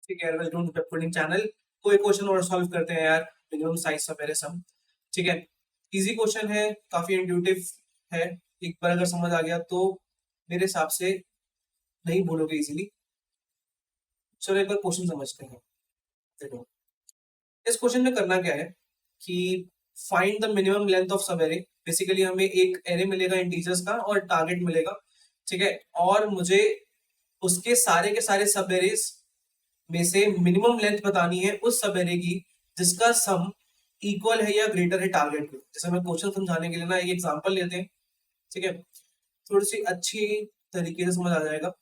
ठीक है, welcome to coding channel. कोई क्वेश्चन और सॉल्व करते हैं यार, मिनिमम साइज सब मेरे सम। ठीक है, इजी क्वेश्चन है, काफी इंट्यूटिव है। एक बार अगर समझ आ गया तो मेरे हिसाब से नहीं भूलोगे इजीली। चलो एक बार क्वेश्चन समझते हैं। देखो, इस क्वेश्चन में करना क्या है कि find the minimum length of sub array. Basically हमें एक एरे मिलेगा इंटीजर्स का और टारगेट मिलेगा। ठीक है, और मुझे उसके सारे के सारे सब एरेज में से मिनिमम लेंथ बतानी है उस सब एरे की जिसका सम इक्वल है या ग्रेटर है टारगेट के। जैसे मैं क्वेश्चन समझाने के लिए ना एक एग्जांपल लेते हैं। ठीक है, थोड़ी सी अच्छी तरीके से समझ आ जाएगा।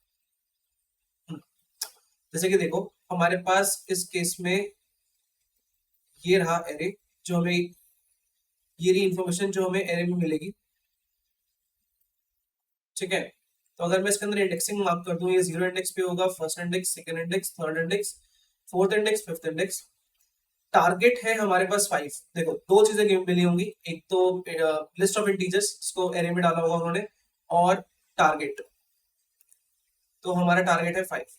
जैसे कि देखो, हमारे पास इस केस में ये रहा एरे, जो हमें ये रही इंफॉर्मेशन जो हमें एरे में मिलेगी। ठीक है, तो अगर मैं इसके अंदर इंडेक्सिंग मार्क कर दूं, ये 0 इंडेक्स पे होगा, first index, second index, third index, fourth index, fifth index. Target है हमारे पास 5। देखो, दो चीजें गेम मिली होंगी, एक तो लिस्ट ऑफ इंटीजर्स जिसको एरे में डाला होगा उन्होंने, और टारगेट। तो हमारा टारगेट है 5।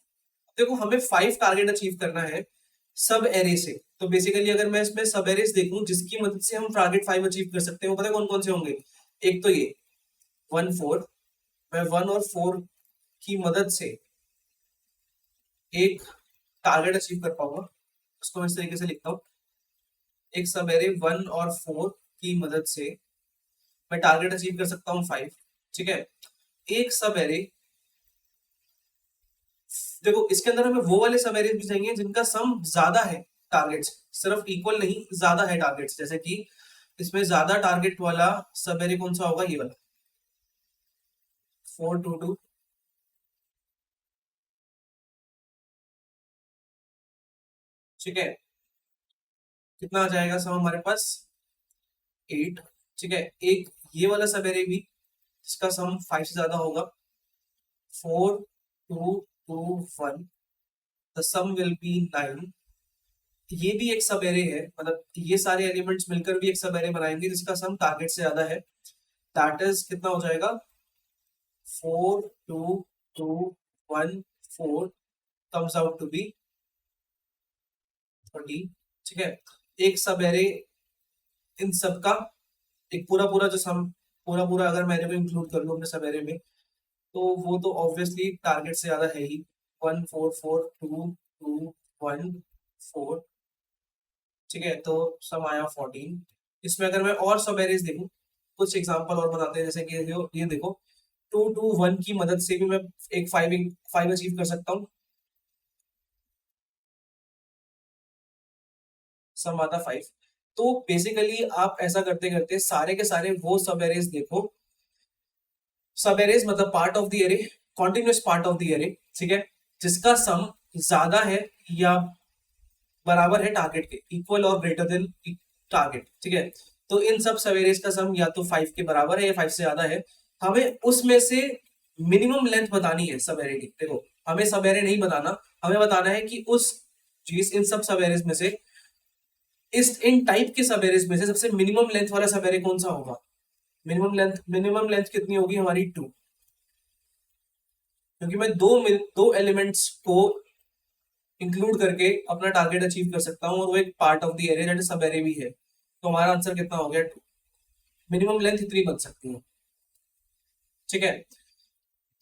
देखो, हमें 5 टारगेट अचीव करना है सब एरे से। तो बेसिकली अगर मैं इसमें सब एरेस देखूं जिसकी मदद से हम टारगेट 5 अचीव कर सकते हैं, वो पता है कौन कौन से होंगे। एक तो ये 1 4, मैं 1 और 4 की मदद से एक टारगेट अचीव कर पाऊंगा। उसको मैं इस तरीके से लिखता हूँ, एक सब एरे 1 और 4 की मदद से मैं टारगेट अचीव कर सकता हूँ 5। ठीक है, एक सब एरे, देखो इसके अंदर हमें वो वाले सब एरे भी चाहिए जिनका सम ज्यादा है टारगेट्स, सिर्फ इक्वल नहीं, ज्यादा है टारगेट्स। जैसे कि इसमें ज्यादा टारगेट वाला सब एरे कौन सा होगा, ये वाला 4 2 2। ठीक है, कितना आ जाएगा सम हमारे पास, 8। ठीक है, एक ये वाला सब एरे भी जिसका सम 5 से ज्यादा होगा, 4 2 2 1, द सम विल बी 9। ये भी एक सब एरे है, मतलब ये सारे एलिमेंट्स मिलकर भी एक सब एरे बनाएंगे जिसका सम टारगेट से ज्यादा है। दैट इज कितना हो जाएगा, 4 2 2 1 4 कम्स आउट टू बी 30। ठीक है, एक सब एरे इन सब का, एक पूरा पूरा जो सम, पूरा पूरा अगर मैं एरे को इंक्लूड कर लूं अपने सब एरे में, तो वो तो ऑब्वियसली टारगेट से ज्यादा है ही। 1 4 4 2 2 1 4। ठीक है, तो सम आया 14। इसमें अगर मैं और सब एरेज देखूं, कुछ एग्जांपल और बताते हैं। जैसे कि ये देखो, 2 2 1 की मदद से भी मैं एक 5 अचीव कर सकता हूँ, सम आता 5। तो बेसिकली आप ऐसा करते करते सारे के सारे वो सब एरेज देखो। सब एरेज मतलब part of the array, continuous part of the array. ठीक है, जिसका सम ज्यादा है या बराबर है टारगेट के, इक्वल और ग्रेटर देन टारगेट। ठीक है, तो इन सब सवेरेज का सम या तो 5 के बराबर है या 5 से ज्यादा है। हमें उसमें से मिनिमम लेंथ बतानी है सब एरे की। देखो, हमें सब एरे नहीं बताना, हमें बताना है कि उस चीज, इन सब सब एरेज में से, इस इन टाइप के सब एरेज में से सबसे मिनिमम लेंथ वाला सब एरे कौन सा होगा। मिनिमम लेंथ कितनी होगी हमारी, 2। क्योंकि मैं दो एलिमेंट्स को इंक्लूड करके अपना टारगेट अचीव कर सकता हूँ, और वो एक part of the array that is सब एरे भी है। तो हमारा आंसर कितना हो गया, 2। मिनिमम लेंथ इतनी बन सकती है। ठीक है,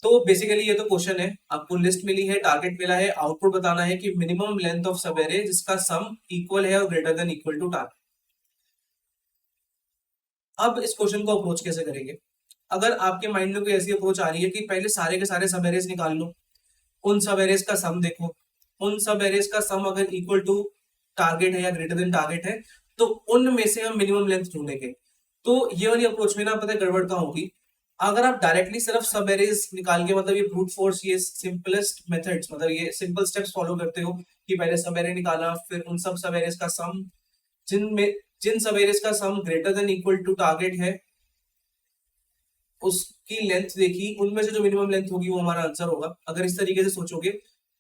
तो बेसिकली ये तो क्वेश्चन है, आपको लिस्ट मिली है, टारगेट मिला है, आउटपुट बताना है कि minimum length of sub array जिसका सम इक्वल है और greater than equal to target. अब इस क्वेश्चन को अप्रोच कैसे करेंगे। अगर आपके माइंड में कोई ऐसी अप्रोच आ रही है कि पहले सारे के सारे सब एरेज निकाल लो, उन सब एरेज का सम देखो, उन सब एरेज का सम अगर इक्वल टू टारगेट है या ग्रेटर देन टारगेट है, तो उनमें से हम मिनिमम लेंथ ढूंढेंगे। तो ये वाली अप्रोच में ना पता है गड़बड़ कहाँ होगी। अगर आप डायरेक्टली सिर्फ सब एरेज निकाल के, मतलब ये ब्रूट फोर्स, ये सिंपलेस्ट मेथड्स, मतलब ये सिंपल स्टेप्स फॉलो करते हो कि पहले सब एरे निकाला, फिर उन सब एरेज का सम, जिनमें जिन सब एरेज का sum greater than equal to target है, उसकी लेंथ देखी, उनमें से जो मिनिमम लेंथ होगी वो हमारा आंसर होगा। अगर इस तरीके से सोचोगे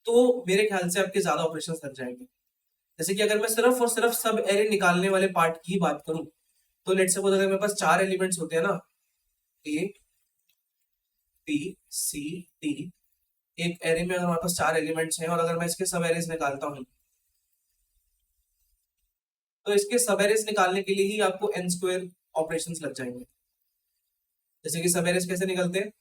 तो मेरे ख्याल से आपके ज्यादा ऑपरेशंस लग जाएंगे। जैसे कि अगर मैं सिर्फ और सिर्फ सब एरे निकालने वाले पार्ट की बात करूं, तो लेट्स सपोज अगर मेरे पास 4 एलिमेंट्स होते हैं ना, ए बी सी डी, एक एरे में अगर हमारे पास 4 एलिमेंट्स हैं और अगर मैं इसके सब एरेज निकालता हूँ तो इसके सब एरेज निकालने के लिए ही आपको n स्क्वायर ऑपरेशंस लग जाएंगे। जैसे कि सब एरेज कैसे निकलते हैं,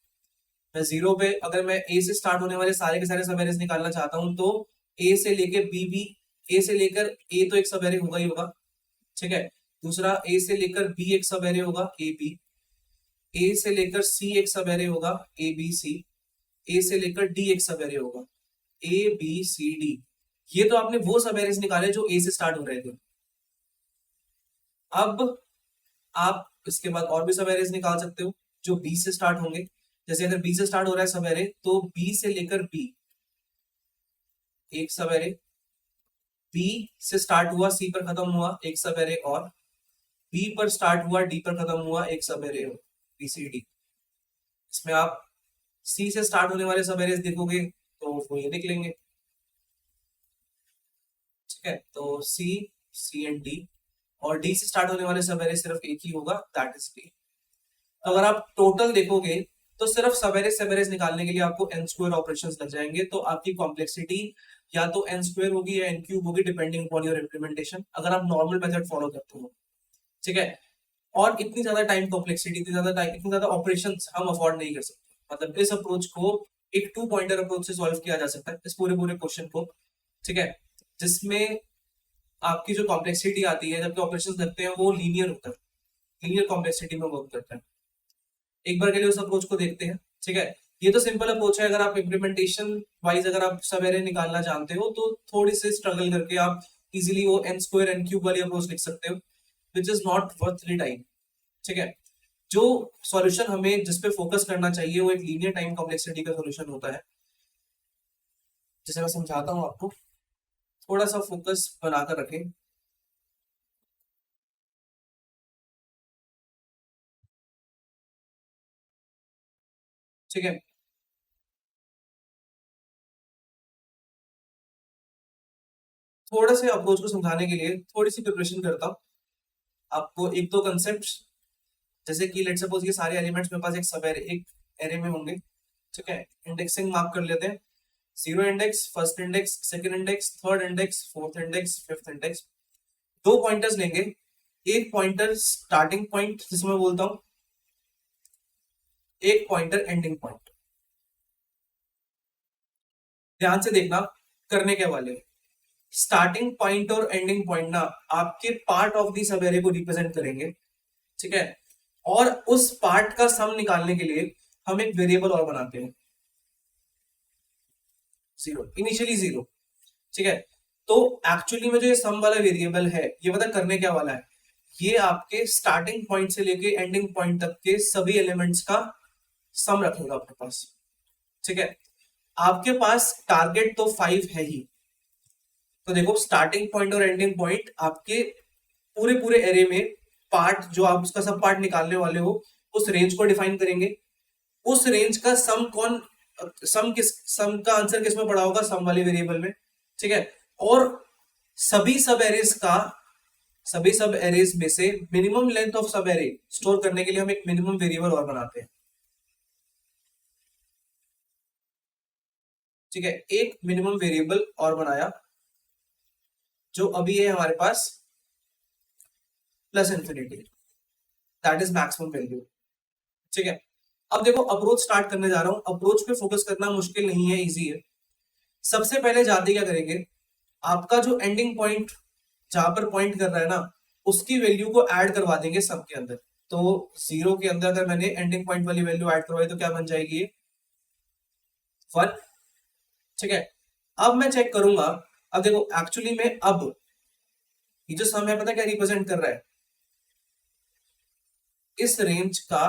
मैं जीरो पे अगर मैं ए से स्टार्ट होने वाले सारे के सारे सब एरेज निकालना चाहता हूँ तो ए से लेकर बी बी, ए से लेकर ए तो एक सब एरे होगा ही होगा, ठीक है। दूसरा ए से लेकर बी एक सब एरे होगा ए बी, ए से लेकर सी एक सब एरे होगा ए बी सी, ए से लेकर डी एक सब एरे होगा ए बी सी डी। ये तो आपने वो सब एरेज निकाले जो ए से स्टार्ट हो रहे थे। अब आप इसके बाद और भी सब एरेज निकाल सकते हो जो बी से स्टार्ट होंगे। जैसे अगर बी से स्टार्ट हो रहा है सब एरे तो बी से लेकर बी एक सब एरे, बी से स्टार्ट हुआ सी पर खत्म हुआ एक सब एरे, और बी पर स्टार्ट हुआ डी पर खत्म हुआ एक सब एरे बी सी डी। इसमें आप सी से स्टार्ट होने वाले सब एरेज देखोगे तो वो ये देख लेंगे, ठीक है। तो सी सी एंड डी, और डी से स्टार्ट होने वाले सब एरे सिर्फ एक ही होगा दैट इज डी। अगर आप टोटल देखोगे तो सिर्फ सब एरेज निकालने के लिए आपको n स्क्वायर ऑपरेशंस लग जाएंगे। तो आपकी कॉम्प्लेक्सिटी या तो n स्क्वायर होगी या n क्यूब होगी डिपेंडिंग अपॉन योर इम्प्लीमेंटेशन, अगर आप नॉर्मल मेथड फॉलो करते हो, ठीक है। और इतनी ज्यादा टाइम कॉम्प्लेक्सिटी, इतनी ज्यादा टाइम, इतनी ज्यादा ऑपरेशंस हम अफोर्ड नहीं कर सकते। मतलब इस अप्रोच को एक 2 पॉइंटर अप्रोच से सॉल्व किया जा सकता है इस पूरे पूरे क्वेश्चन को, ठीक है, जिसमें आपकी जो कॉम्प्लेक्सिटी आती है जबकि ऑपरेशंस लगते हैं वो लीनियर होता है, लीनियर कॉम्प्लेक्सिटी में वर्क करता है। एक बार के लिए उस अप्रोच को देखते हैं, ठीक है। ये तो सिंपल अप्रोच है, अगर आप इम्प्लीमेंटेशन वाइज अगर आप सब एरे निकालना जानते हो तो थोड़ी सी स्ट्रगल करके आप इजीली वो n स्क्वायर n क्यूब वाली अप्रोच लिख सकते हो, which is not worth the time, ठीक है। जो सॉल्यूशन हमें जिस पे फोकस करना चाहिए वो एक लीनियर टाइम कॉम्प्लेक्सिटी का सॉल्यूशन होता है, जिसे मैं समझाता हूँ आपको। थोड़ा सा फोकस बनाकर रखें। ठीक है, थोड़ा से अप्रोच को समझाने के लिए थोड़ी सी प्रिपरेशन करता हूँ आपको। एक दो कंसेप्ट, जैसे कि लेट्स सपोज ये सारे एलिमेंट्स मेरे पास एक सब एरे, एक एरे में होंगे, ठीक है। इंडेक्सिंग मार्क कर लेते हैं, zero index, first index, second index, third index, fourth index, fifth index. दो पॉइंटर्स लेंगे, एक पॉइंटर स्टार्टिंग पॉइंट जिसमें मैं बोलता हूं, एक पॉइंटर एंडिंग पॉइंट। ध्यान से देखना करने के वाले, स्टार्टिंग पॉइंट और एंडिंग पॉइंट ना आपके पार्ट ऑफ दी सब एरे को रिप्रेजेंट करेंगे, ठीक है। और उस पार्ट का सम निकालने के लिए हम एक वेरिएबल और बनाते हैं, जीरो, इनिशियली जीरो, ठीक है। तो एक्चुअली में जो ये सम वाला वेरिएबल है ये पता करने क्या वाला है, ये आपके स्टार्टिंग पॉइंट से लेके एंडिंग पॉइंट तक के सभी एलिमेंट्स का सम रखेगा आपके पास, ठीक है। आपके पास टारगेट तो 5 है ही, तो देखो स्टार्टिंग पॉइंट और एंडिंग पॉइंट आपके पूरे पूरे एरे में पार्ट जो आप उसका सब पार्ट निकालने वाले हो उस रेंज को डिफाइन करेंगे। उस रेंज का सम कौन, सम का आंसर किस में पड़ा होगा, सम वाले वेरिएबल में, ठीक है। और सभी सब एरेज में से minimum length of sub array store करने के लिए हम एक मिनिमम वेरिएबल और बनाते हैं, ठीक है। एक मिनिमम वेरिएबल और बनाया जो अभी है हमारे पास plus infinity, that is maximum value, ठीक है। अब देखो अप्रोच स्टार्ट करने जा रहा हूं, अप्रोच पे फोकस करना मुश्किल नहीं है, इजी है। सबसे पहले जाते क्या करेंगे, आपका जो एंडिंग पॉइंट जहां पर पॉइंट कर रहा है ना उसकी वैल्यू को ऐड करवा देंगे सब के अंदर। तो जीरो के अंदर अगर मैंने एंडिंग पॉइंट वाली वैल्यू ऐड करवाई तो क्या बन जाएगी, ये 1, ठीक है। अब मैं चेक करूंगा, अब देखो एक्चुअली में अब ये जो सम है पता क्या रिप्रेजेंट कर रहा है, इस रेंज का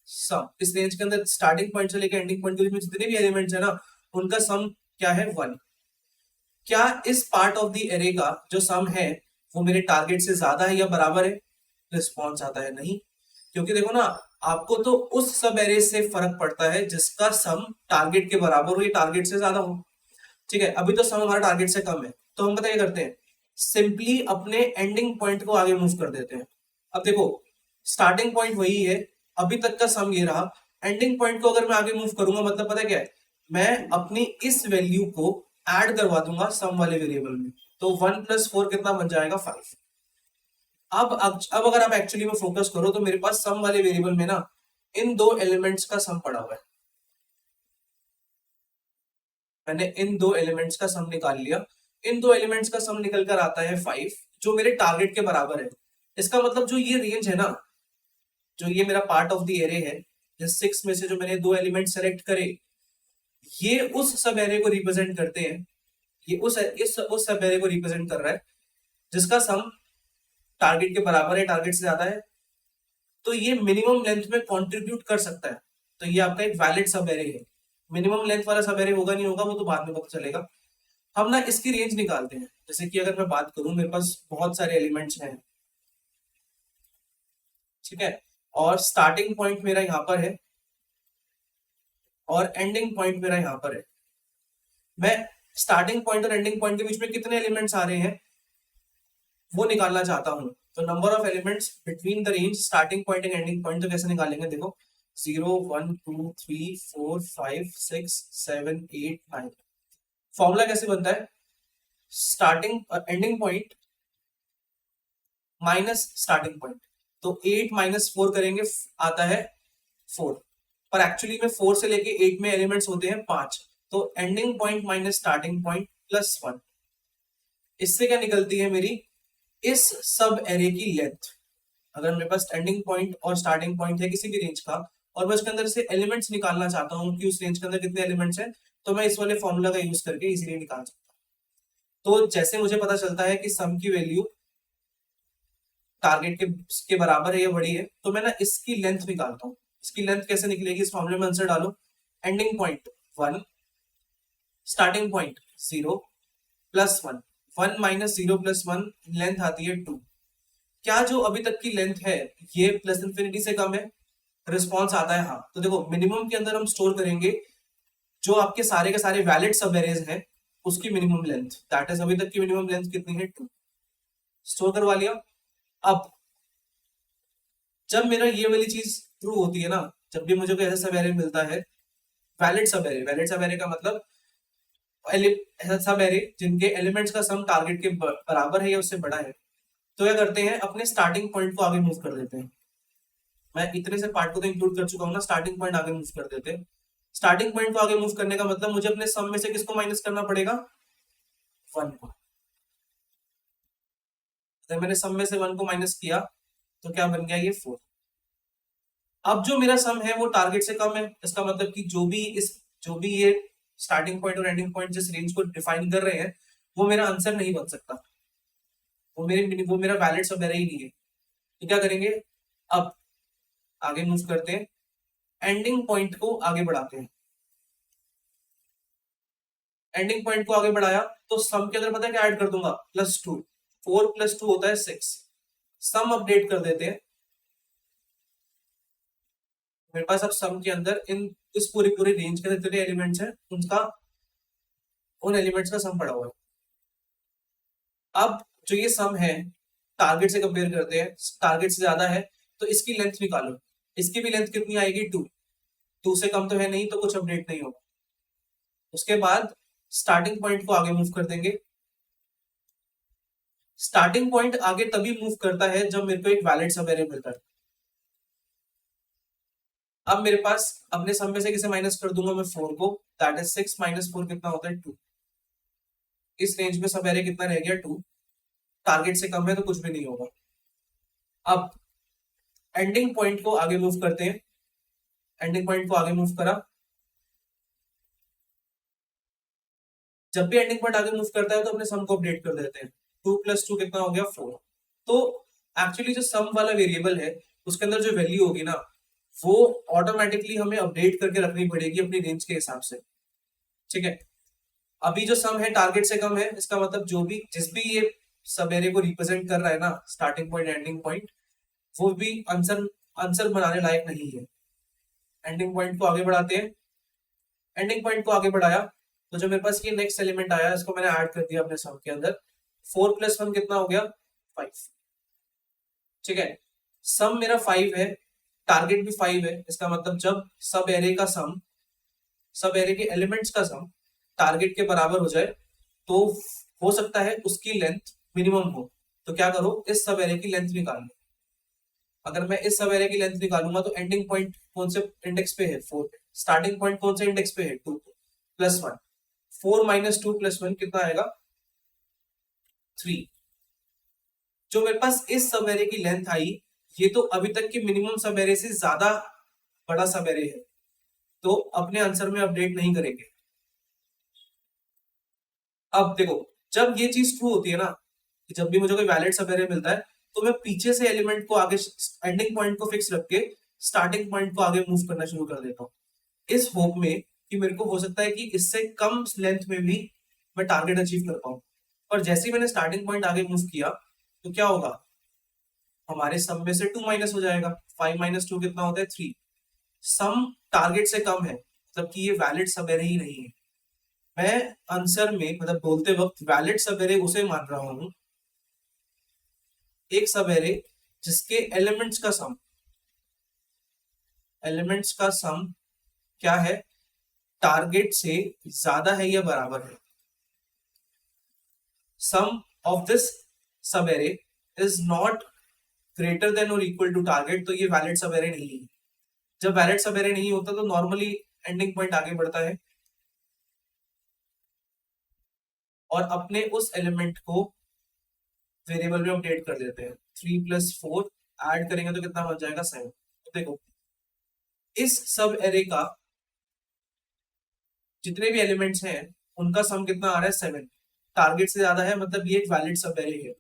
सम, इस रेंज के अंदर स्टार्टिंग पॉइंट से लेकर एंडिंग पॉइंट के बीच में जितने भी एलिमेंट्स है ना उनका सम क्या है, 1। क्या इस पार्ट ऑफ द एरे का जो सम है वो मेरे टारगेट से ज्यादा है या बराबर है, रिस्पॉन्स आता है नहीं, क्योंकि देखो ना आपको तो उस सब एरे से फर्क पड़ता है जिसका सम टारगेट के बराबर हो या टारगेट से ज्यादा हो, ठीक है। अभी तो सम हमारा टारगेट से कम है तो हम पता क्या करते हैं, सिंपली अपने एंडिंग पॉइंट को आगे मूव कर देते हैं। अब देखो स्टार्टिंग पॉइंट वही है, अभी तक का सम ये रहा, एंडिंग पॉइंट को अगर मैं आगे मूव करूंगा मतलब पता क्या है, मैं अपनी इस वैल्यू को ऐड करवा दूंगा सम वाले वेरिएबल में, तो 1+4 कितना बन जाएगा 5। अब अगर आप एक्चुअली में फोकस करो तो मेरे पास सम वाले वेरिएबल में ना इन दो एलिमेंट्स का सम पड़ा हुआ है। मैंने इन दो एलिमेंट्स का सम निकाल लिया। इन दो एलिमेंट्स का सम निकल कर आता है 5, जो मेरे टारगेट के बराबर है। इसका मतलब जो ये रेंज है ना, जो ये मेरा पार्ट ऑफ द एरे है, जिस 6 में से जो मैंने दो एलिमेंट सेलेक्ट करे, ये उस सब एरे को रिप्रेजेंट करते हैं। ये उस सब एरे को रिप्रेजेंट कर रहा है जिसका सम टारगेट के बराबर है, टारगेट से ज्यादा है। तो ये मिनिमम लेंथ में कंट्रीब्यूट कर सकता है। तो ये आपका एक वैलिड सब एरे है। मिनिमम लेंथ वाला सब एरे होगा नहीं होगा वो तो बाद में पता चलेगा। हम ना इसकी रेंज निकालते हैं। जैसे कि अगर मैं बात करूं, मेरे पास बहुत सारे एलिमेंट्स हैं, ठीक है, और स्टार्टिंग पॉइंट मेरा यहाँ पर है और एंडिंग पॉइंट मेरा यहाँ पर है। मैं स्टार्टिंग पॉइंट और एंडिंग पॉइंट के बीच में कितने एलिमेंट्स आ रहे हैं वो निकालना चाहता हूं। तो number of elements between the range starting point and ending point तो कैसे निकालेंगे, देखो 0 1 2 3 4 5 6 7 8 9। फॉर्मूला कैसे बनता है, starting ending point minus starting point. तो 8 माइनस 4 करेंगे, आता है 4, पर एक्चुअली में 4 से लेके 8 में एलिमेंट्स होते हैं 5। तो ending point minus starting point plus 1। इससे क्या निकलती है मेरी इस सब एरे की लेंथ। अगर मेरे पास एंडिंग पॉइंट और स्टार्टिंग पॉइंट है किसी भी रेंज का, और मैं उसके अंदर से एलिमेंट्स निकालना चाहता हूँ कि उस रेंज के अंदर कितने एलिमेंट्स हैं, तो मैं इस वाले फॉर्मूला का यूज करके इजीली निकाल सकता हूँ। तो जैसे मुझे पता चलता है कि सम की वैल्यू टारगेट के बराबर है या बड़ी है, तो मैं ना इसकी लेंथ निकालता हूँ। इसकी लेंथ कैसे निकलेगी, इस फॉर्मूले में आंसर डालो। Ending point 1, starting point 0 plus 1, 1 minus 0 plus 1, length आती है 2। क्या जो अभी तक की लेंथ है ये प्लस इन्फिनिटी से कम है, रिस्पॉन्स आता है हाँ। तो देखो मिनिमम के अंदर हम स्टोर करेंगे जो आपके सारे के सारे वैलिड सब एरेज हैं उसकी मिनिमम लेंथ, दैट इज अभी तक की मिनिमम लेंथ कितनी है 2। स्टोर करवा लिया। अब जब मेरा ये वाली चीज ट्रू होती है ना, जब भी मुझे कोई ऐसा सब एरे मिलता है, वैलिड सब एरे का मतलब ऐसा सब एरे जिनके एलिमेंट्स का सम टारगेट के बराबर है या उससे बड़ा है, तो क्या करते हैं अपने स्टार्टिंग पॉइंट को आगे मूव कर देते हैं। मैं इतने से पार्ट को तो इंक्लूड कर चुका हूँ ना, स्टार्टिंग पॉइंट आगे मूव कर देते हैं। स्टार्टिंग पॉइंट को आगे मूव करने का मतलब मुझे अपने सम में से किसको माइनस करना पड़ेगा, 1 को। अगर मैंने सम में से 1 को माइनस किया तो क्या बन गया, ये 4। अब जो मेरा सम है वो टारगेट से कम है, इसका मतलब कि जो भी ये स्टार्टिंग पॉइंट और एंडिंग पॉइंट जिस रेंज को डिफाइन कर रहे हैं वो मेरा आंसर नहीं बन सकता। वो मेरा वैलिड सब एरे ही नहीं है। तो क्या करेंगे, अब आगे मूव करते हैं, एंडिंग पॉइंट को आगे बढ़ाते हैं। एंडिंग पॉइंट को आगे बढ़ाया तो सम के अंदर पता है क्या ऐड कर दूंगा, +2। 4 + 2 होता है 6। सम अपडेट कर देते हैं। मेरे पास अब सम के अंदर इस पूरी पूरी रेंज के जितने एलिमेंट्स हैं उन एलिमेंट्स का सम पड़ा हुआ है। अब जो ये सम है टारगेट से कंपेयर करते हैं, टारगेट से ज्यादा है तो इसकी लेंथ निकालो। इसकी भी लेंथ कितनी आएगी, 2। 2 से कम तो है नहीं, तो कुछ अपडेट नहीं होगा। उसके बाद स्टार्टिंग पॉइंट को आगे मूव कर देंगे। स्टार्टिंग पॉइंट आगे तभी मूव करता है जब मेरे को एक वैलिड सब एरे मिलता है। अब मेरे पास अपने सम में से किसे माइनस कर दूंगा मैं, 4 को, दैट इज 6 माइनस 4 कितना होता है, 2। इस रेंज में सब एरे कितना रह गया, 2। टारगेट से कम है तो कुछ भी नहीं होगा। अब एंडिंग पॉइंट को आगे मूव करते हैं। एंडिंग पॉइंट को आगे मूव करा, जब भी एंडिंग पॉइंट आगे मूव करता है तो अपने सम को अपडेट कर देते हैं। 2 + 2 कितना हो गया, 4। तो एक्चुअली जो सम वाला वेरिएबल है उसके अंदर जो वैल्यू होगी ना वो ऑटोमेटिकली हमें अपडेट करके रखनी पड़ेगी अपनी रेंज के हिसाब से, ठीक है। अभी जो सम है टारगेट से कम है, इसका मतलब जिस भी ये सब एरे को रिप्रेजेंट कर रहा है ना, स्टार्टिंग पॉइंट एंडिंग पॉइंट, वो भी आंसर आंसर बनाने लायक नहीं है। एंडिंग पॉइंट को आगे बढ़ाते हैं। एंडिंग पॉइंट को आगे बढ़ाया तो जो मेरे पास ये नेक्स्ट एलिमेंट आया इसको मैंने ऐड कर दिया अपने सम के अंदर। 4 + 1 कितना हो गया, 5, ठीक है। सम मेरा 5 है, टारगेट भी 5 है, इसका मतलब जब सब एरे का सम सब एरे के एलिमेंट्स का सम टारगेट के बराबर हो जाए तो हो सकता है उसकी लेंथ मिनिमम हो। तो क्या करो, इस सब एरे की लेंथ निकाल लो। अगर मैं इस सब एरे की लेंथ निकालूंगा तो एंडिंग पॉइंट कौन से इंडेक्स पे है, 4 पे। स्टार्टिंग पॉइंट कौन से इंडेक्स पे है, 2 पे। +1, 4 - 2 + 1 कितना आएगा, 3। जो मेरे पास इस सब एरे की लेंथ आई, ये तो अभी तक के मिनिमम सब एरे से ज्यादा बड़ा सब एरे है, तो अपने आंसर में अपडेट नहीं करेंगे। अब देखो, जब ये चीज ट्रू होती है ना, कि जब भी मुझे कोई वैलिड सब एरे मिलता है तो मैं पीछे से एलिमेंट को आगे, एंडिंग पॉइंट को फिक्स रख के स्टार्टिंग पॉइंट को आगे मूव करना शुरू कर देता हूँ, इस होप में कि मेरे को हो सकता है कि इससे कम लेंथ में भी मैं टारगेट अचीव कर पाऊँ। पर जैसे ही मैंने स्टार्टिंग पॉइंट आगे मूव किया तो क्या होगा, हमारे सम में से 2 माइनस हो जाएगा। 5 - 2 कितना होता है, 3। सम टारगेट से कम है, मतलब कि ये वैलिड सब एरे ही नहीं है। मैं आंसर में मतलब बोलते वक्त वैलिड सब एरे उसे मान रहा हूं, एक सब एरे जिसके एलिमेंट्स का सम क्या है, टारगेट से ज्यादा है या बराबर है। सम ऑफ दिस सब array is not greater than और इक्वल टू टारगेट, तो ये वैलिड सब एरे नहीं है। जब वैलिड सब एरे नहीं होता तो नॉर्मली एंडिंग पॉइंट आगे बढ़ता है और अपने उस एलिमेंट को वेरिएबल में अपडेट कर देते हैं। 3 + 4 ऐड करेंगे तो कितना बच जाएगा, 7। तो देखो, इस सब एरे का जितने भी एलिमेंट्स हैं उनका सम कितना आ रहा है, 7। टारगेट से ज्यादा है, मतलब ये एक वैलिड सब एरे है।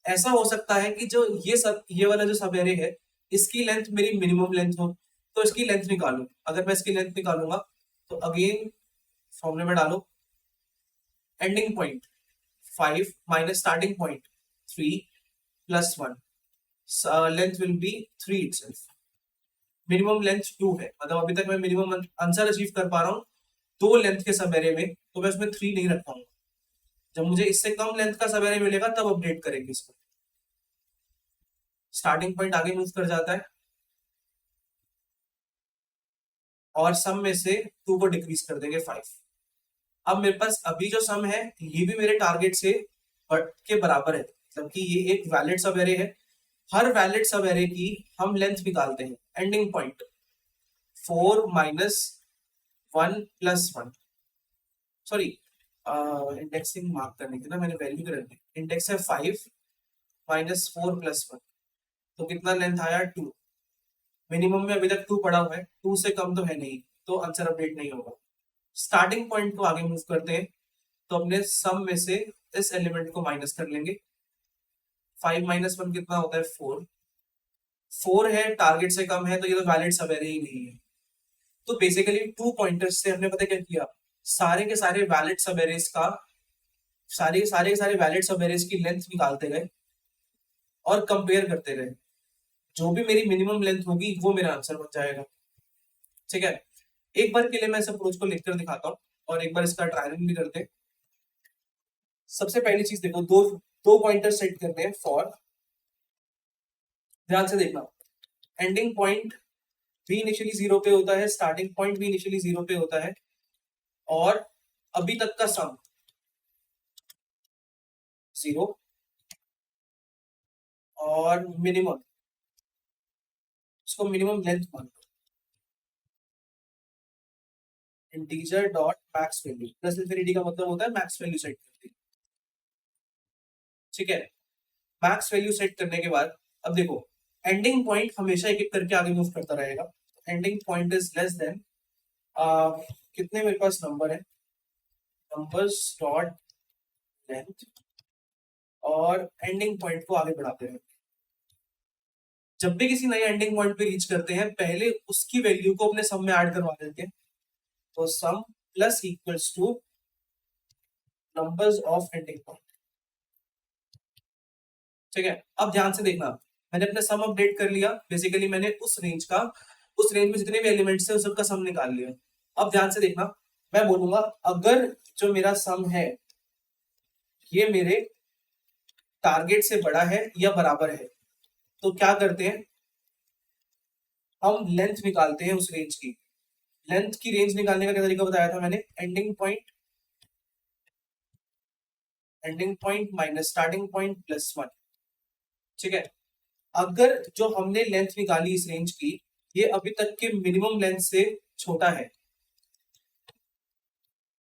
ऐसा हो सकता है कि जो ये वाला जो सब एरे है, इसकी लेंथ मेरी मिनिमम लेंथ हो, तो इसकी लेंथ निकालू। अगर मैं इसकी लेंथ निकालूंगा तो अगेन फॉर्मूले में डालो, ending point 5 minus starting point 3 + 1, length will be 3 itself. Minimum length 2 है, मतलब अभी तक मैं मिनिमम आंसर अचीव कर पा रहा हूँ 2 लेंथ के सब एरे में, तो मैं उसमें 3 नहीं रख पाऊंगा। जब मुझे इससे कम लेंथ का सब एरे मिलेगा तब अपडेट करेंगे इसको। स्टार्टिंग पॉइंट आगे मूव कर जाता है और सम में से 2 को डिक्रीज कर देंगे, 5। अब मेरे पास अभी जो सम है ये भी मेरे टारगेट से के बराबर है, मतलब कि ये एक वैलिड सब एरे है। हर वैलिड सब एरे की हम लेंथ निकालते हैं। Ending point 4 - 1 + 1, sorry, indexing mark करने की ना मैंने वैल्यू कर दी। इंडेक्स है 5 - 4 + 1, तो कितना लेंथ आया, 2। मिनिमम में अभी तक 2 पड़ा हुआ है, 2 से कम तो है नहीं, तो आंसर अपडेट नहीं होगा। स्टार्टिंग पॉइंट को आगे मूव करते हैं तो अपने सम में से इस एलिमेंट को माइनस कर लेंगे। 5 - 1 कितना होता है, 4। 4 है, टारगेट से कम है, तो ये तो वैलिड सब एरे ही नहीं है। तो बेसिकली 2 पॉइंटर्स से हमने पता क्या किया, सारे के सारे वैलिड सब एरेस का सारे वैलिड सब एरेस की लेंथ निकालते गए और कंपेयर करते गए। जो भी मेरी मिनिमम लेंथ होगी वो मेरा आंसर बन जाएगा। ठीक है, एक बार के लिए मैं इस अप्रोच को लिखकर दिखाता हूँ और एक बार इसका ट्रायल भी करते हैं। सबसे पहली चीज देखो, दो पॉइंटर सेट करते हैं फॉर, ध्यान से देखना, एंडिंग पॉइंट भी इनिशियली 0 पे होता है, स्टार्टिंग पॉइंट भी इनिशियली 0 पे होता है, और अभी तक का सम 0, और मिनिमम, इसको मिनिमम लेंथ मान लो, integer dot max value. Plus infinity का मतलब होता है मैक्स वैल्यू सेट करती है। ठीक है, मैक्स वैल्यू सेट करने के बाद अब देखो, एंडिंग पॉइंट हमेशा एक एक करके आगे मूव करता रहेगा। Ending point is less than, कितने मेरे पास नंबर है, नंबर्स डॉट लेंथ, और एंडिंग पॉइंट को आगे बढ़ाते हैं। जब भी किसी नए एंडिंग पॉइंट पे रीच करते हैं पहले उसकी वैल्यू को अपने सम में ऐड करवा देते हैं, तो sum plus equals to numbers of ending point. ठीक है, अब ध्यान से देखना, मैंने अपना सम अपडेट कर लिया, बेसिकली मैंने उस रेंज में जितने भी एलिमेंट्स थे उस सबका सम निकाल लिया। अब ध्यान से देखना, मैं बोलूंगा अगर जो मेरा सम है ये मेरे टारगेट से बड़ा है या बराबर है, तो क्या करते हैं, हम लेंथ निकालते हैं उस रेंज की। लेंथ की रेंज निकालने का क्या तरीका बताया था मैंने, ending point minus starting point plus 1। ठीक है, अगर जो हमने लेंथ निकाली इस रेंज की, ये अभी तक के मिनिमम लेंथ से छोटा है,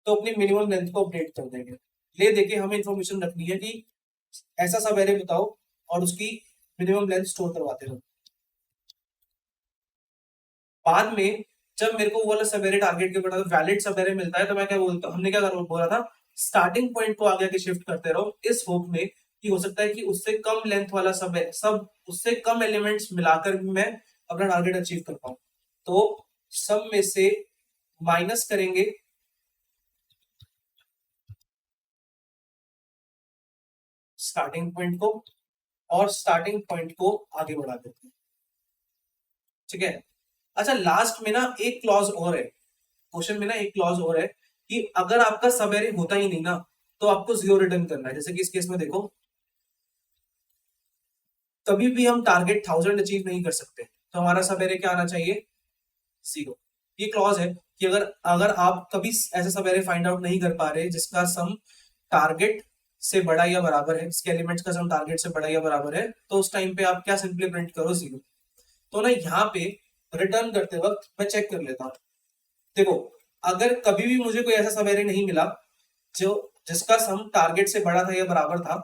तो अपनी मिनिमम लेंथ को अपडेट कर देंगे। ले देके हमें इंफॉर्मेशन रखनी है कि ऐसा सब एरे बताओ और उसकी मिनिमम लेंथ स्टोर करवाते रहो। बाद में जब मेरे को वो वाला सब एरे टारगेट के बड़ा वैलिड सब एरे मिलता है, तो मैं क्या बोलता हूँ, हमने क्या बोला था, स्टार्टिंग पॉइंट को आगे आगे शिफ्ट करते रहो, इस होप में कि हो सकता है कि उससे कम लेंथ वाला सब उससे कम एलिमेंट्स मिलाकर भी मैं अपना टारगेट अचीव कर पाऊं। तो सब में से माइनस करेंगे स्टार्टिंग पॉइंट को और स्टार्टिंग पॉइंट को आगे बढ़ा देते हैं। ठीक है, अच्छा लास्ट में ना एक क्लॉज और है, क्वेश्चन में ना एक क्लॉज और है कि अगर आपका सब एरे होता ही नहीं ना, तो आपको 0 रिटर्न करना है। जैसे कि इस केस में देखो, कभी भी हम टारगेट 1000 अचीव नहीं कर सकते, तो हमारा सब एरे क्या आना चाहिए, 0। ये क्लॉज है कि अगर अगर आप कभी ऐसे सब एरे फाइंड आउट नहीं कर पा रहे जिसका सम टारगेट से बड़ा या बराबर है, इसके एलिमेंट्स का सम टारगेट से बड़ा या बराबर है, तो उस टाइम पे आप क्या सिंपली प्रिंट करो, 0। तो ना यहाँ पे रिटर्न करते वक्त मैं चेक कर लेता हूँ। देखो, अगर कभी भी मुझे कोई ऐसा सब एरे नहीं मिला जो जिसका सम टारगेट से बड़ा था या बराबर था,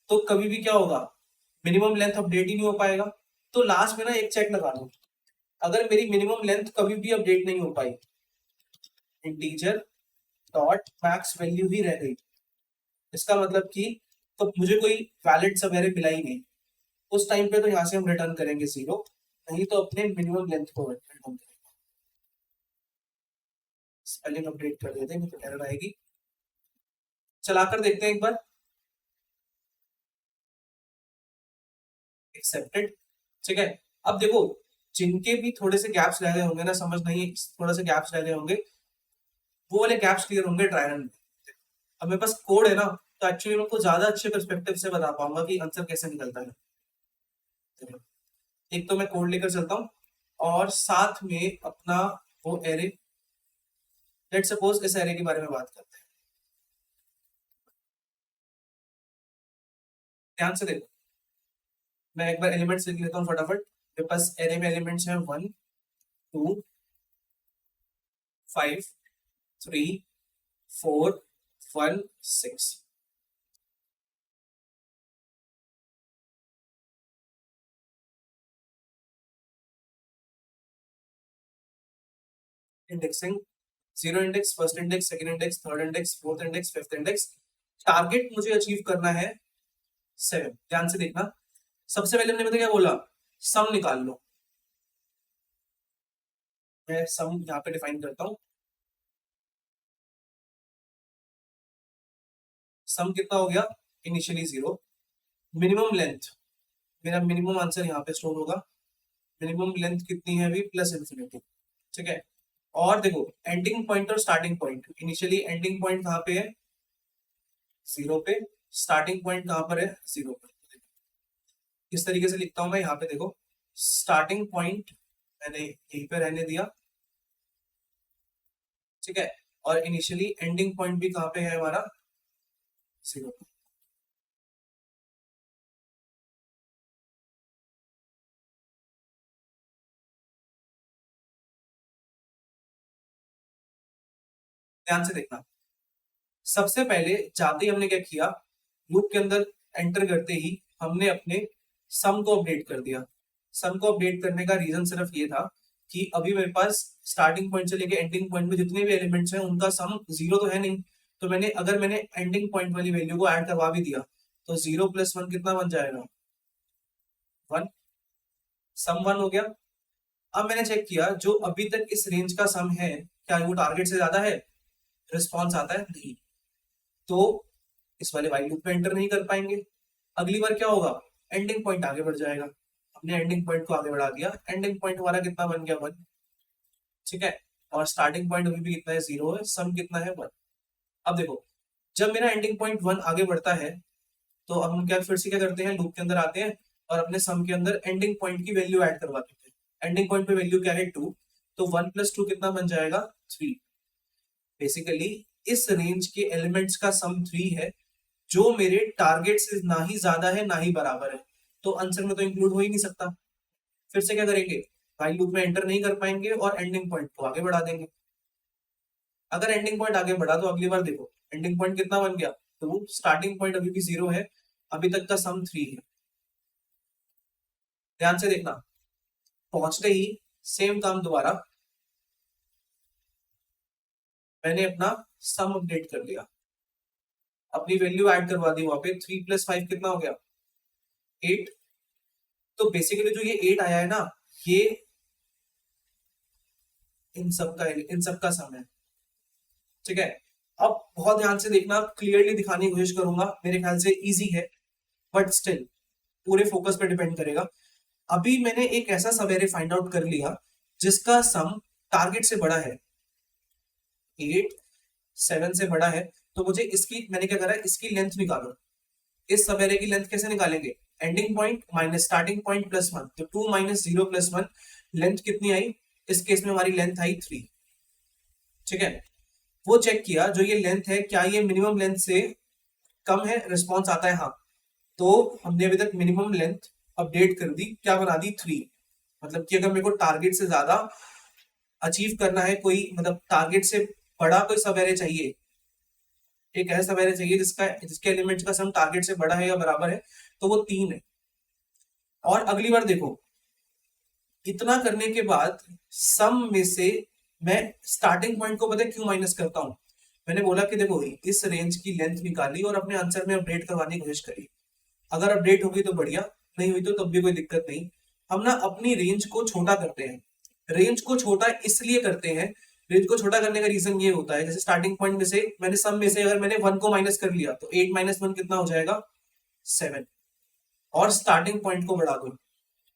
तो कभी भी क्या होगा, मिनिमम लेंथ अपडेट ही नहीं हो पाएगा। तो लास्ट में ना एक चेक लगा दो, अगर मेरी मिनिमम लेंथ कभी भी अपडेट नहीं हो पाई, इंटीजर डॉट मैक्स वैल्यू ही रह गई, इसका मतलब कि तो मुझे कोई वैलिड सब एरे मिला ही नहीं, उस टाइम पे तो यहां से हम रिटर्न करेंगे 0, नहीं तो अपने मिनिमम लेंथ को रिटर्न करेंगे। स्पेलिंग अपडेट कर देते हैं, तो एरर आएगी। चलाकर देखते हैं एक बार, एक्सेप्टेड। ठीक है, अब देखो, जिनके भी थोड़े से गैप्स रह गए होंगे ना, समझ नहीं, थोड़े से गैप्स रह गए होंगे, वो वाले गैप्स क्लियर होंगे ट्राई रन में। अब मेरे पास कोड है ना, तो एक्चुअली मैं आपको ज्यादा अच्छे पर्सपेक्टिव से बता पाऊंगा कि आंसर कैसे निकलता है। एक तो मैं कोड लेकर चलता हूँ और साथ में अपना वो एरे, लेट सपोज इस एरे के बारे में बात करते हैं। ध्यान से देखो, मैं एक बार एलिमेंट्स लिख लेता हूँ फटाफट। मेरे पास एरे में एलिमेंट्स हैं 1 2 5 3 4 1 6। Indexing, 0 index, first index, second index, third index, fourth index, fifth index. Target मुझे अचीव करना है 7। ध्यान से देखना, सबसे पहले हमने क्या बोला, सम निकाल लो। मैं सम यहाँ पे डिफाइन करता हूँ। सम कितना हो गया, इनिशियली 0। मिनिमम लेंथ, मेरा मिनिमम आंसर यहाँ पे स्टोर होगा। मिनिमम लेंथ कितनी है अभी, प्लस इन्फिनिटी। ठीक है, और देखो एंडिंग पॉइंट और starting point, initially ending point कहाँ पे है, 0 पे, स्टार्टिंग पॉइंट कहाँ पर है, 0 पे। किस तरीके से लिखता हूं मैं, यहाँ पे देखो, स्टार्टिंग पॉइंट मैंने यहीं पे रहने दिया, ठीक है, और इनिशियली एंडिंग पॉइंट भी कहाँ पे है हमारा, 0 पे। ध्यान से देखना, सबसे पहले जाते ही हमने क्या किया, लूप के अंदर एंटर करते ही हमने अपने सम को अपडेट कर दिया। सम को अपडेट करने का रीजन सिर्फ ये था कि अभी मेरे पास स्टार्टिंग पॉइंट से लेके एंडिंग पॉइंट में जितने भी एलिमेंट्स हैं उनका सम 0 तो है नहीं, तो मैंने एंडिंग पॉइंट वाली वैल्यू को ऐड करवा भी दिया, तो 0 + 1 कितना बन जाएगा, 1। सम 1 हो गया। अब मैंने चेक किया जो अभी तक इस रेंज का सम है, क्या वो टारगेट से ज्यादा है, रिस्पॉन्स आता है नहीं, तो इस वाले वाइल लूप में एंटर नहीं कर पाएंगे। अगली बार क्या होगा, एंडिंग पॉइंट आगे बढ़ जाएगा। हमने एंडिंग पॉइंट को आगे बढ़ा दिया, एंडिंग पॉइंट हमारा कितना बन गया, 1। ठीक है, और स्टार्टिंग पॉइंट अभी भी कितना है, 0 है, सम कितना है, 1। अब देखो, जब मेरा एंडिंग पॉइंट 1 आगे बढ़ता है, तो अब हम क्या फिर से क्या करते हैं, लूप के अंदर आते हैं और अपने सम के अंदर एंडिंग पॉइंट की वैल्यू ऐड करवा देते हैं। एंडिंग पॉइंट पे वैल्यू क्या है, 2, तो 1+2 कितना बन जाएगा 3। बेसिकली इस रेंज के एलिमेंट्स का सम 3 है जो मेरे टारगेट से ना ही ज्यादा है ना ही बराबर है, तो आंसर में तो इंक्लूड हो ही नहीं सकता। फिर से क्या करेंगे, व्हाइल लूप में एंटर नहीं कर पाएंगे और एंडिंग पॉइंट को आगे बढ़ा देंगे। अगर एंडिंग पॉइंट आगे बढ़ा तो अगली बार देखो एंडिंग पॉइंट कितना बन गया 2, स्टार्टिंग पॉइंट अभी भी 0 है, अभी तक का सम 3 है। ध्यान से देखना, पहुंचते ही सेम काम दोबारा, मैंने अपना सम अपडेट कर लिया, अपनी वैल्यू ऐड करवा दी वहां पे, 3 + 5 कितना हो गया 8। तो बेसिकली जो ये 8 आया है ना, ये इन सब का सम है। ठीक है, अब बहुत ध्यान से देखना, क्लियरली दिखाने की कोशिश करूंगा, मेरे ख्याल से इजी है बट स्टिल पूरे फोकस पे डिपेंड करेगा। अभी मैंने एक ऐसा सब एरे फाइंड आउट कर लिया जिसका सम टारगेट से बड़ा है, 8 7 से बड़ा है, तो मुझे इसकी, मैंने क्या करा, इसकी लेंथ निकालो। इस सब एरे की लेंथ कैसे निकालेंगे, ending point minus starting point plus 1, तो 2 - 0 + 1, लेंथ कितनी आई, इस केस में हमारी लेंथ आई 3। ठीक है, वो चेक किया जो ये लेंथ है क्या ये मिनिमम लेंथ से कम है, रिस्पॉन्स आता है हाँ, तो हमने अभी तक मिनिमम लेंथ अपडेट कर दी, क्या बना दी 3। मतलब कि अगर मेरे को टारगेट से ज्यादा अचीव करना है, कोई मतलब टारगेट से बड़ा कोई सब एरे चाहिए, एक ऐसा सब एरे चाहिए जिसके एलिमेंट्स का सम टारगेट से बड़ा है या बराबर है, तो वो 3 है। और अगली बार देखो, इतना करने के बाद सम में से मैं स्टार्टिंग पॉइंट को पता है क्यों माइनस करता हूं, मैंने बोला कि देखो इस रेंज की लेंथ निकाली और अपने आंसर में अपडेट करवाने की कोशिश करी, अगर अपडेट होगी तो बढ़िया, नहीं हुई तो तब भी कोई दिक्कत नहीं। हम ना अपनी रेंज को छोटा करते हैं, रेंज को छोटा इसलिए करते हैं, रेंज को छोटा करने का रीजन ये होता है, जैसे स्टार्टिंग पॉइंट में से मैंने सम में से अगर मैंने 1 को माइनस कर लिया तो 8 - 1 कितना हो जाएगा 7, और स्टार्टिंग पॉइंट को बढ़ा दो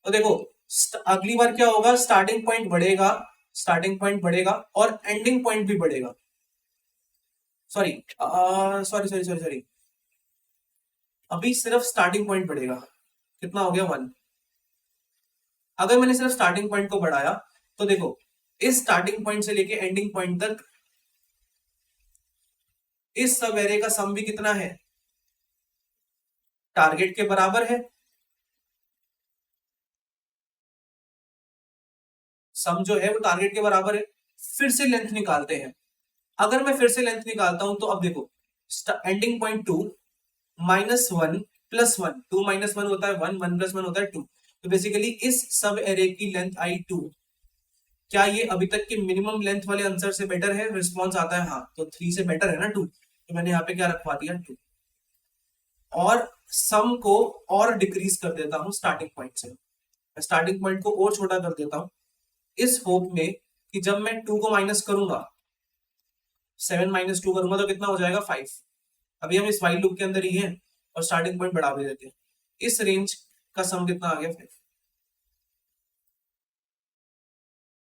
तो देखो अगली बार क्या होगा, स्टार्टिंग पॉइंट बढ़ेगा, स्टार्टिंग पॉइंट बढ़ेगा और एंडिंग पॉइंट भी बढ़ेगा। Sorry sorry sorry sorry sorry, अभी सिर्फ स्टार्टिंग पॉइंट बढ़ेगा, कितना हो गया 1। अगर मैंने सिर्फ स्टार्टिंग पॉइंट को बढ़ाया तो देखो इस स्टार्टिंग पॉइंट से लेके एंडिंग पॉइंट तक इस सब एरे का सम भी कितना है, टारगेट के बराबर है। सम जो है वो टारगेट के बराबर है। फिर से लेंथ निकालते हैं, अगर मैं फिर से लेंथ निकालता हूं तो अब देखो एंडिंग पॉइंट 2 - 1 + 1, 2 - 1 होता है 1, 1 + 1 होता है 2, तो बेसिकली इस सब एरे की लेंथ आई 2। क्या ये अभी तक के मिनिमम लेंथ वाले आंसर से बेटर है, रिस्पॉन्स आता है हाँ, तो 3 से बेटर है ना 2, तो मैंने यहाँ पे क्या रखवा दिया 2, और सम को और डिक्रीज कर देता हूं स्टार्टिंग पॉइंट से, स्टार्टिंग पॉइंट को और छोटा कर देता हूं इस होप में कि जब मैं 2 को माइनस करूंगा, 7 - 2 करूंगा तो कितना हो जाएगा 5। अभी हम इस वाइल लूप के अंदर ही हैं और स्टार्टिंग पॉइंट बढ़ा भी देते हैं, इस रेंज का सम कितना आ गया 5।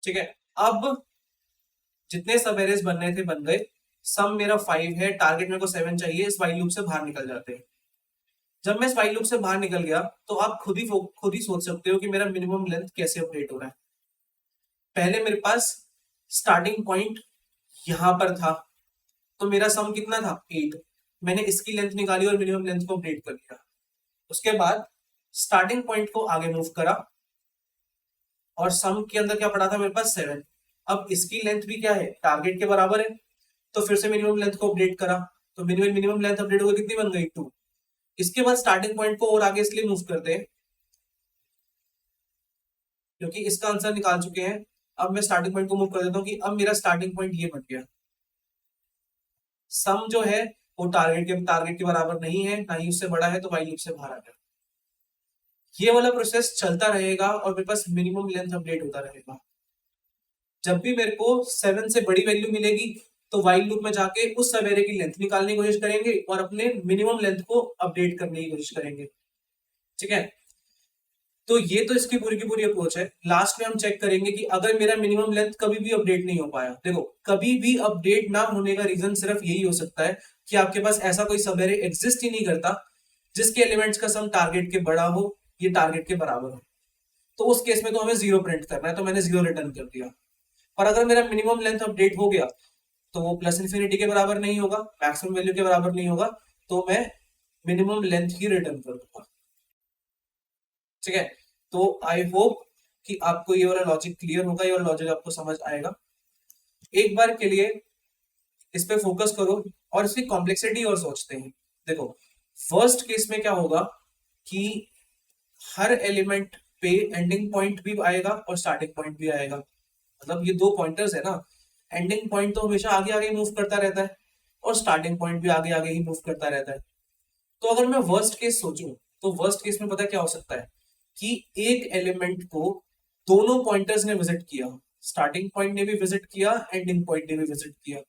ठीक है, अब जितने सब एरेज बनने थे बन गए, सम मेरा 5 है, टारगेट मेरे को 7 चाहिए, इस वाइल लूप से बाहर निकल जाते हैं। जब मैं इस वाइल लूप से बाहर निकल गया तो आप खुद ही सोच सकते हो कि मेरा मिनिमम लेंथ कैसे अपडेट हो रहा है। पहले मेरे पास स्टार्टिंग पॉइंट यहां पर था, तो मेरा सम कितना था 8, मैंने इसकी लेंथ निकाली और मिनिमम लेंथ को अपडेट कर दिया। उसके बाद स्टार्टिंग पॉइंट को आगे मूव करा और सम के अंदर क्या पड़ा था मेरे पास 7, अब इसकी लेंथ भी क्या है टारगेट के बराबर है, तो फिर से मिनिमम लेंथ को अपडेट करा, तो मिनिमम लेंथ अपडेट होकर कितनी बन गई 2। इसके बाद स्टार्टिंग पॉइंट को और आगे इसलिए मूव करते हैं क्योंकि इसका आंसर निकाल चुके हैं। अब मैं स्टार्टिंग पॉइंट को मूव कर देता हूं कि अब मेरा स्टार्टिंग पॉइंट ये बन गया, सम जो है वो टारगेट के बराबर नहीं है, ना ही उससे बड़ा है, तो वाइल लूप से बाहर आ गया। ये वाला प्रोसेस चलता रहेगा और मेरे पास मिनिमम लेंथ अपडेट होता रहेगा। जब भी मेरे को 7 से बड़ी वैल्यू मिलेगी तो वाइल लूप में जाके उस सब एरे की लेंथ निकालने की कोशिश करेंगे और अपने मिनिमम लेंथ को अपडेट करने की कोशिश करेंगे। ठीक है, तो ये तो इसकी पूरी की पूरी अप्रोच है। लास्ट में हम चेक करेंगे कि अगर मेरा मिनिमम लेंथ कभी भी अपडेट नहीं हो पाया, देखो कभी भी अपडेट ना होने का रीजन सिर्फ यही हो सकता है कि आपके पास ऐसा कोई सब एरे एग्जिस्ट ही नहीं करता जिसके एलिमेंट्स का सम टारगेट के बड़ा हो, ये टारगेट के बराबर हो, तो उस केस में तो हमें 0 प्रिंट करना है, तो मैंने 0 रिटर्न कर दिया। पर अगर मेरा मिनिमम लेंथ अपडेट हो गया तो वो प्लस इन्फिनिटी के बराबर नहीं होगा, मैक्सिमम वैल्यू के बराबर नहीं होगा, तो मैं मिनिमम लेंथ ही रिटर्न कर दूंगा। ठीक है, तो आई होप कि आपको ये वाला लॉजिक क्लियर होगा, ये वाला लॉजिक आपको समझ आएगा। एक बार के लिए इस पे फोकस करो और इसकी कॉम्प्लेक्सिटी और सोचते हैं। देखो फर्स्ट केस में क्या होगा कि हर एलिमेंट पे एंडिंग पॉइंट भी आएगा और स्टार्टिंग पॉइंट भी आएगा, मतलब ये दो पॉइंटर्स है ना, एंडिंग पॉइंट तो हमेशा आगे आगे मूव करता रहता है और स्टार्टिंग पॉइंट भी आगे आगे ही मूव करता रहता है। तो अगर मैं वर्स्ट केस सोचूं तो वर्स्ट केस में पता क्या हो सकता है कि एक एलिमेंट को दोनों पॉइंटर्स ने विजिट किया, स्टार्टिंग पॉइंट ने भी विजिट किया, एंडिंग पॉइंट ने भी विजिट किया।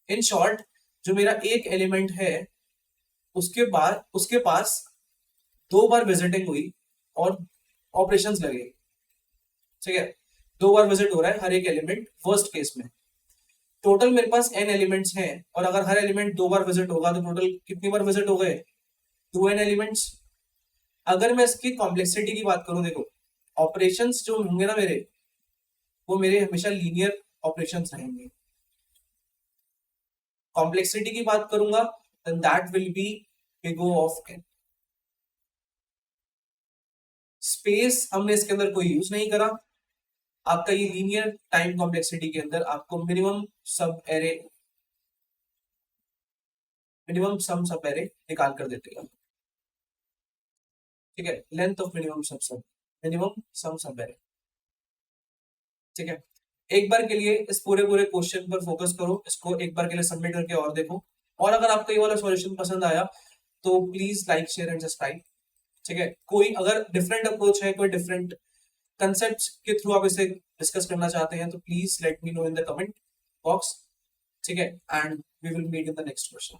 इन शॉर्ट जो मेरा एक एलिमेंट है उसके पास दो बार विजिटिंग हुई और ऑपरेशंस लगे। ठीक है, दो बार विजिट हो रहा है हर एक एलिमेंट वर्स्ट केस में। टोटल मेरे पास n एलिमेंट्स हैं और अगर हर एलिमेंट दो बार विजिट होगा तो टोटल कितनी बार विजिट हो गए, 2n एलिमेंट्स। अगर मैं इसकी कॉम्प्लेक्सिटी की बात करूं, देखो ऑपरेशंस जो होंगे ना मेरे, वो मेरे हमेशा लीनियर ऑपरेशंस रहेंगे। कॉम्प्लेक्सिटी की बात करूंगा then that will be big O of n। Space हमने इसके अंदर कोई यूज नहीं करा। आपका ये लीनियर टाइम कॉम्प्लेक्सिटी के अंदर आपको मिनिमम सम सब एरे निकाल कर देते हैं। ठीक है, लेंथ ऑफ मिनिमम सम सब एरे। ठीक है, एक बार के लिए इस पूरे पूरे क्वेश्चन पर फोकस करो, इसको एक बार के लिए सबमिट करके और देखो। और अगर आपको ये वाला सॉल्यूशन पसंद आया तो please like share and subscribe. ठीक है, कोई अगर डिफरेंट अप्रोच है, कोई डिफरेंट कंसेप्ट के थ्रू आप इसे डिस्कस करना चाहते हैं तो please let me know in the comment box. ठीक है, and we will meet in the next question.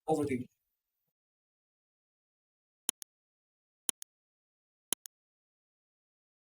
Over to you.